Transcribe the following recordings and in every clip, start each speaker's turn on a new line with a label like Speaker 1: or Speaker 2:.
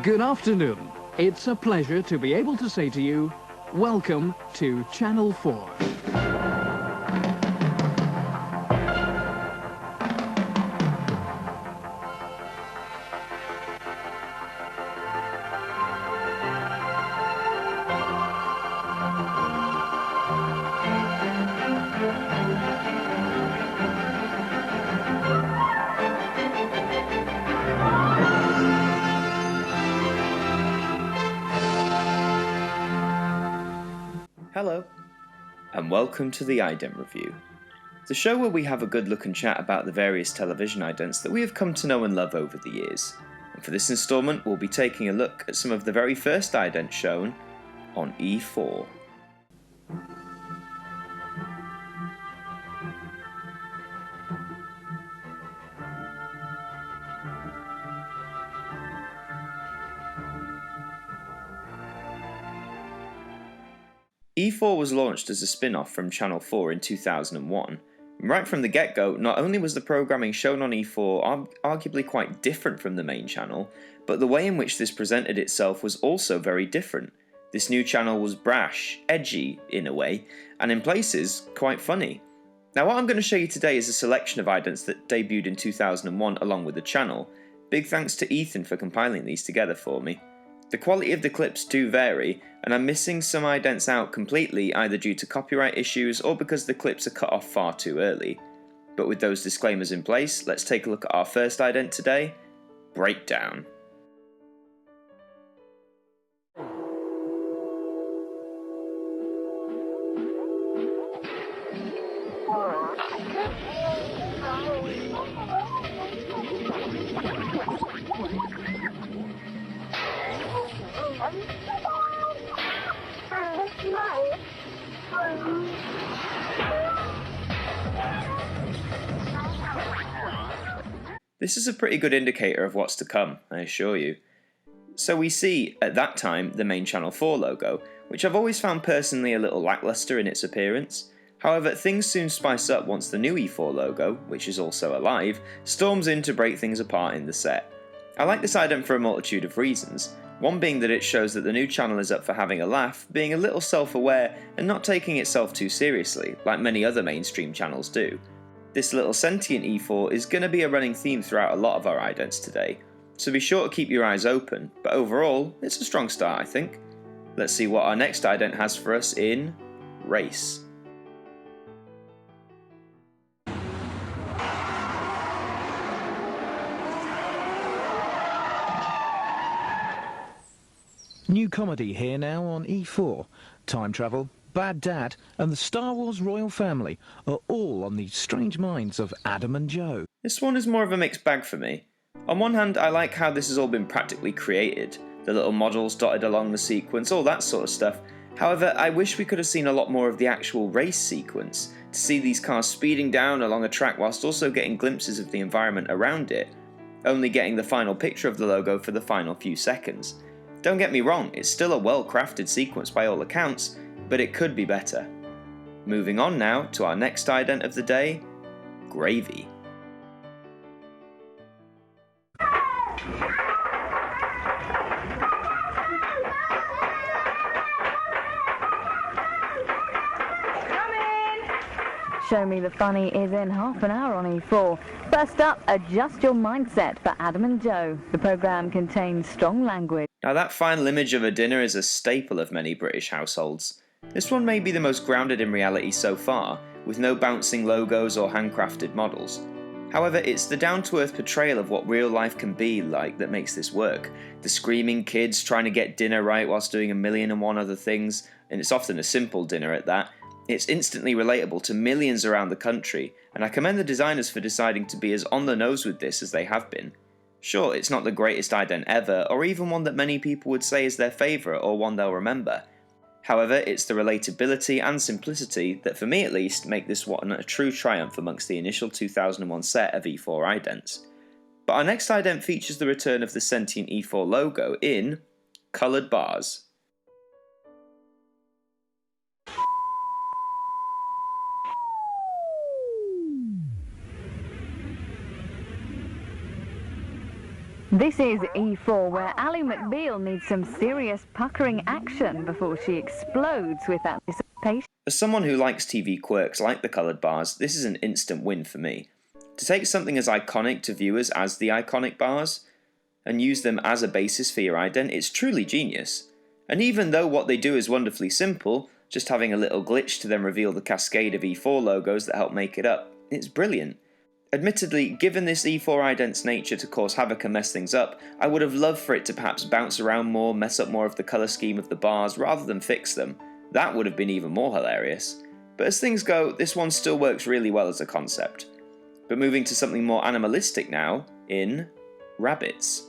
Speaker 1: Good afternoon. It's a pleasure to be able to say to you, welcome to Channel 4.
Speaker 2: Hello, and welcome to the Ident Review, the show where we have a good look and chat about the various television idents that we have come to know and love over the years. And for this instalment, we'll be taking a look at some of the very first idents shown on E4. E4 was launched as a spin-off from Channel 4 in 2001. And right from the get-go, not only was the programming shown on E4 arguably quite different from the main channel, but the way in which this presented itself was also very different. This new channel was brash, edgy in a way, and in places quite funny. Now what I'm going to show you today is a selection of idents that debuted in 2001 along with the channel. Big thanks to Ethan for compiling these together for me. The quality of the clips do vary, and I'm missing some idents out completely either due to copyright issues or because the clips are cut off far too early. But with those disclaimers in place, let's take a look at our first ident today, Breakdown. This is a pretty good indicator of what's to come, I assure you. So we see, at that time, the main Channel 4 logo, which I've always found personally a little lacklustre in its appearance. However, things soon spice up once the new E4 logo, which is also alive, storms in to break things apart in the set. I like this ident for a multitude of reasons, one being that it shows that the new channel is up for having a laugh, being a little self-aware and not taking itself too seriously, like many other mainstream channels do. This little sentient E4 is going to be a running theme throughout a lot of our idents today, so be sure to keep your eyes open, but overall, it's a strong start I think. Let's see what our next ident has for us in Race.
Speaker 3: New comedy here now on E4. Time travel, Bad Dad and the Star Wars royal family are all on the strange minds of Adam and Joe.
Speaker 2: This one is more of a mixed bag for me. On one hand, I like how this has all been practically created, the little models dotted along the sequence, all that sort of stuff. However, I wish we could have seen a lot more of the actual race sequence, to see these cars speeding down along a track whilst also getting glimpses of the environment around it, only getting the final picture of the logo for the final few seconds. Don't get me wrong, it's still a well-crafted sequence by all accounts, but it could be better. Moving on now to our next ident of the day, Gravy.
Speaker 4: Show Me the Funny is in half an hour on E4. First up, Adjust Your Mindset for Adam and Joe. The programme contains strong language.
Speaker 2: Now that final image of a dinner is a staple of many British households. This one may be the most grounded in reality so far, with no bouncing logos or handcrafted models. However, it's the down-to-earth portrayal of what real life can be like that makes this work. The screaming kids trying to get dinner right whilst doing 1,000,001 other things, and it's often a simple dinner at that. It's instantly relatable to millions around the country, and I commend the designers for deciding to be as on the nose with this as they have been. Sure, it's not the greatest ident ever, or even one that many people would say is their favourite or one they'll remember. However, it's the relatability and simplicity that, for me at least, make this one a true triumph amongst the initial 2001 set of E4 idents. But our next ident features the return of the sentient E4 logo in coloured bars.
Speaker 4: This is E4, where Ally McBeal needs some serious puckering action before she explodes with anticipation.
Speaker 2: As someone who likes TV quirks like the coloured bars, this is an instant win for me. To take something as iconic to viewers as the iconic bars, and use them as a basis for your ident, it's truly genius. And even though what they do is wonderfully simple, just having a little glitch to then reveal the cascade of E4 logos that help make it up, it's brilliant. Admittedly, given this E4 ident's nature to cause havoc and mess things up, I would have loved for it to perhaps bounce around more, mess up more of the colour scheme of the bars rather than fix them. That would have been even more hilarious. But as things go, this one still works really well as a concept. But moving to something more animalistic now, in rabbits.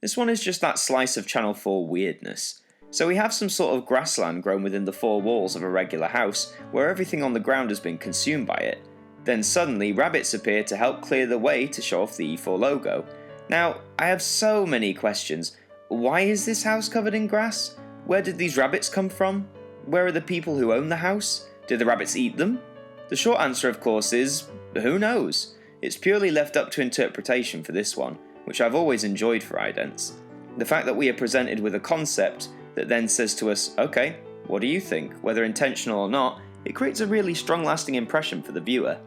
Speaker 2: This one is just that slice of Channel 4 weirdness. So we have some sort of grassland grown within the four walls of a regular house, where everything on the ground has been consumed by it. Then suddenly rabbits appear to help clear the way to show off the E4 logo. Now, I have so many questions. Why is this house covered in grass? Where did these rabbits come from? Where are the people who own the house? Did the rabbits eat them? The short answer, of course, is who knows? It's purely left up to interpretation for this one, which I've always enjoyed for idents. The fact that we are presented with a concept that then says to us, okay, what do you think? Whether intentional or not, it creates a really strong lasting impression for the viewer.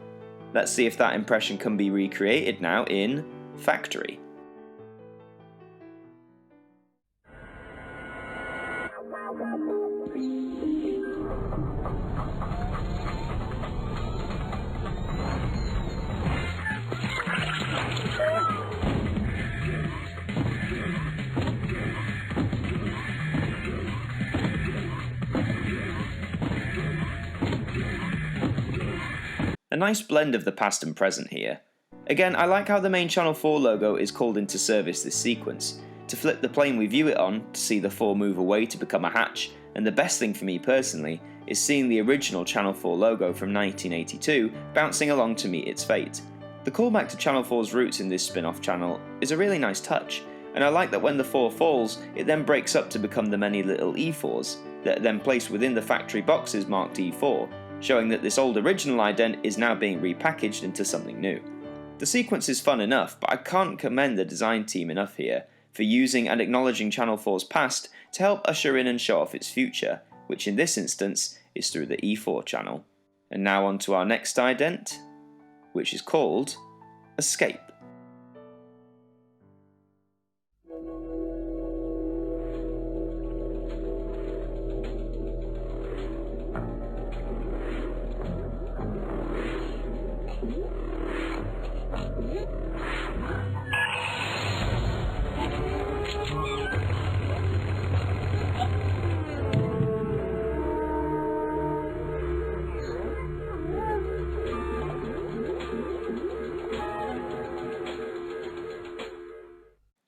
Speaker 2: Let's see if that impression can be recreated now in Factory. A nice blend of the past and present here. Again, I like how the main Channel 4 logo is called into service this sequence. To flip the plane we view it on, to see the 4 move away to become a hatch, and the best thing for me personally is seeing the original Channel 4 logo from 1982 bouncing along to meet its fate. The callback to Channel 4's roots in this spin-off channel is a really nice touch, and I like that when the 4 falls, it then breaks up to become the many little E4s that are then placed within the factory boxes marked E4, showing that this old original ident is now being repackaged into something new. The sequence is fun enough, but I can't commend the design team enough here for using and acknowledging Channel 4's past to help usher in and show off its future, which in this instance is through the E4 channel. And now on to our next ident, which is called Escape.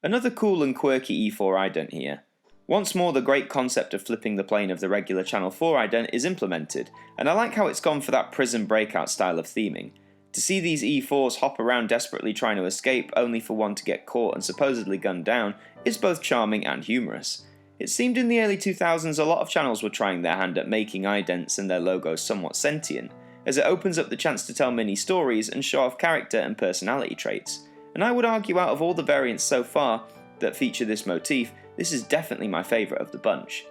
Speaker 2: Another cool and quirky E4 ident here. Once more the great concept of flipping the plane of the regular Channel 4 ident is implemented, and I like how it's gone for that prison breakout style of theming. To see these E4s hop around desperately trying to escape only for one to get caught and supposedly gunned down is both charming and humorous. It seemed in the early 2000s a lot of channels were trying their hand at making idents and their logos somewhat sentient, as it opens up the chance to tell mini stories and show off character and personality traits. And I would argue out of all the variants so far that feature this motif, this is definitely my favourite of the bunch.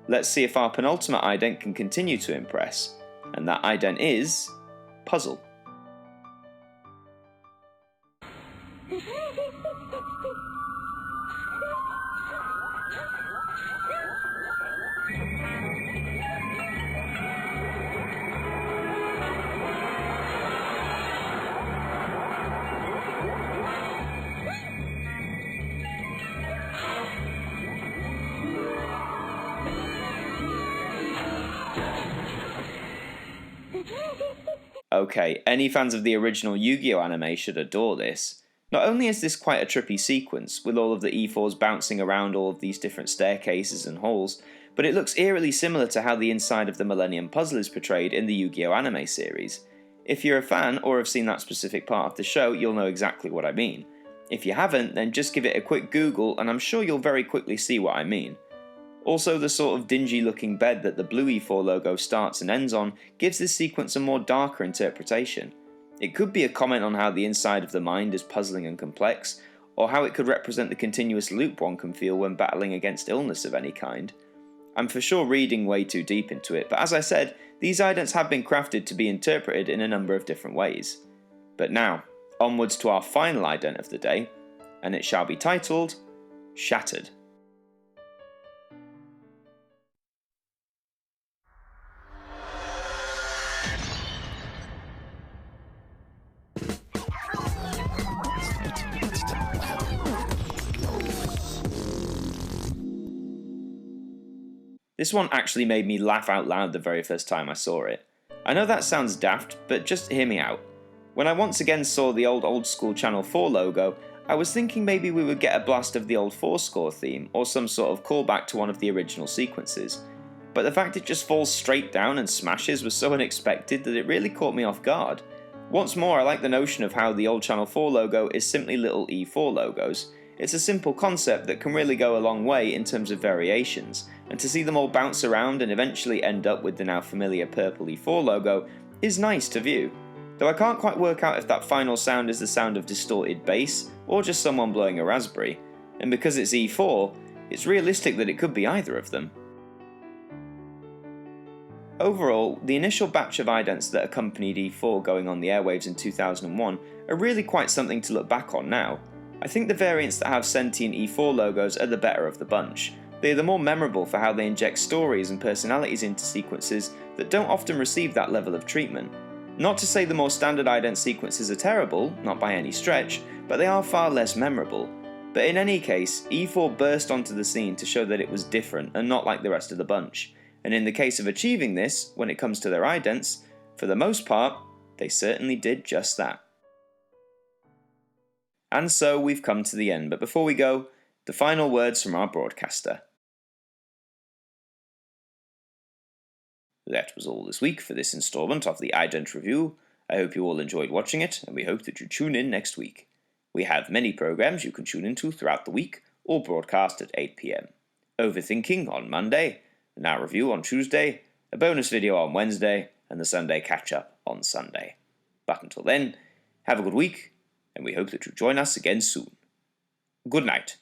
Speaker 2: Let's see if our penultimate ident can continue to impress, and that ident is Puzzle. Okay, any fans of the original Yu-Gi-Oh anime should adore this. Not only is this quite a trippy sequence, with all of the E4s bouncing around all of these different staircases and halls, but it looks eerily similar to how the inside of the Millennium Puzzle is portrayed in the Yu-Gi-Oh anime series. If you're a fan or have seen that specific part of the show, you'll know exactly what I mean. If you haven't, then just give it a quick Google and I'm sure you'll very quickly see what I mean. Also, the sort of dingy looking bed that the blue E4 logo starts and ends on gives this sequence a more darker interpretation. It could be a comment on how the inside of the mind is puzzling and complex, or how it could represent the continuous loop one can feel when battling against illness of any kind. I'm for sure reading way too deep into it, but as I said, these idents have been crafted to be interpreted in a number of different ways. But now, onwards to our final ident of the day, and it shall be titled Shattered. This one actually made me laugh out loud the very first time I saw it. I know that sounds daft, but just hear me out. When I once again saw the old school Channel 4 logo, I was thinking maybe we would get a blast of the old 4-score theme, or some sort of callback to one of the original sequences. But the fact it just falls straight down and smashes was so unexpected that it really caught me off guard. Once more, I like the notion of how the old Channel 4 logo is simply little E4 logos. It's a simple concept that can really go a long way in terms of variations, and to see them all bounce around and eventually end up with the now familiar purple E4 logo is nice to view. Though I can't quite work out if that final sound is the sound of distorted bass or just someone blowing a raspberry, and because it's E4, it's realistic that it could be either of them. Overall, the initial batch of idents that accompanied E4 going on the airwaves in 2001 are really quite something to look back on now. I think the variants that have sentient E4 logos are the better of the bunch. They are the more memorable for how they inject stories and personalities into sequences that don't often receive that level of treatment. Not to say the more standard ident sequences are terrible, not by any stretch, but they are far less memorable. But in any case, E4 burst onto the scene to show that it was different and not like the rest of the bunch. And in the case of achieving this, when it comes to their idents, for the most part, they certainly did just that. And so we've come to the end, but before we go, the final words from our broadcaster. That was all this week for this instalment of the Ident Review. I hope you all enjoyed watching it, and we hope that you tune in next week. We have many programs you can tune into throughout the week, all broadcast at 8 PM. Overthinking on Monday, the Now Review on Tuesday, a bonus video on Wednesday, and the Sunday catch-up on Sunday. But until then, have a good week, and we hope that you join us again soon. Good night.